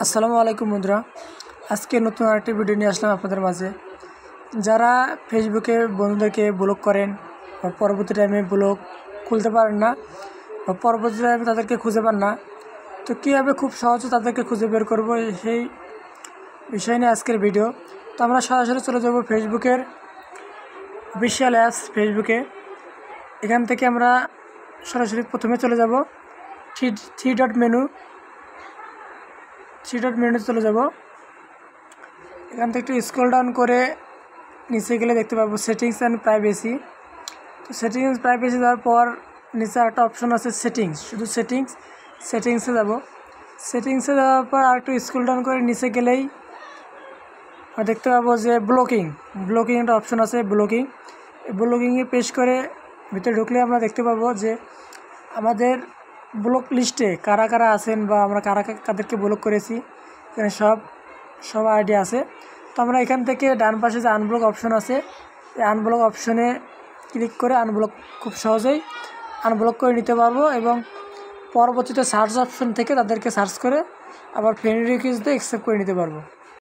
আসসালামু আলাইকুম বন্ধুরা, আজকে নতুন আরেকটি ভিডিও নিয়ে আসলাম আপনাদের মাঝে। যারা ফেসবুকে বন্ধুদেরকে ব্লক করেন বা পরবর্তী টাইমে ব্লক খুলতে পারেন না বা পরবর্তী টাইমে তাদেরকে খুঁজে পান না, তো কীভাবে খুব সহজে তাদেরকে খুঁজে বের করব সেই বিষয় নিয়ে আজকের ভিডিও। তো আমরা সরাসরি চলে যাব ফেসবুকের অফিসিয়াল অ্যাপস ফেসবুকে। এখান থেকে আমরা সরাসরি প্রথমে চলে যাব থ্রি ডট মেনুতে চলে যাব। এখান থেকে একটু স্ক্রল ডাউন করে নিচে গেলে দেখতে পাবো সেটিংস অ্যান্ড প্রাইভেসি। তো সেটিংস প্রাইভেসি যাওয়ার পর নিচে একটা অপশন আছে সেটিংস, শুধু সেটিংসে যাব। সেটিংসে যাওয়ার পর আর একটু স্ক্রল ডাউন করে নিচে গেলেই দেখতে পাবো যে ব্লকিং একটা অপশন আছে। ব্লকিংয়ে পেশ করে ভিতরে ঢুকলে আমরা দেখতে পাবো যে আমাদের ব্লক লিস্টে কারা কারা আছেন বা আমরা কাদেরকে ব্লক করেছি, এখানে সব আইডি আছে। তো আমরা এখান থেকে ডান পাশে যে আনব্লক অপশন আছে, এই আনব্লক অপশনে ক্লিক করে খুব সহজেই আনব্লক করে নিতে পারবো এবং পরবর্তীতে সার্চ অপশন থেকে তাদেরকে সার্চ করে আবার ফ্রেন্ড রিকোয়েস্ট দিয়ে অ্যাকসেপ্ট করে নিতে পারবো।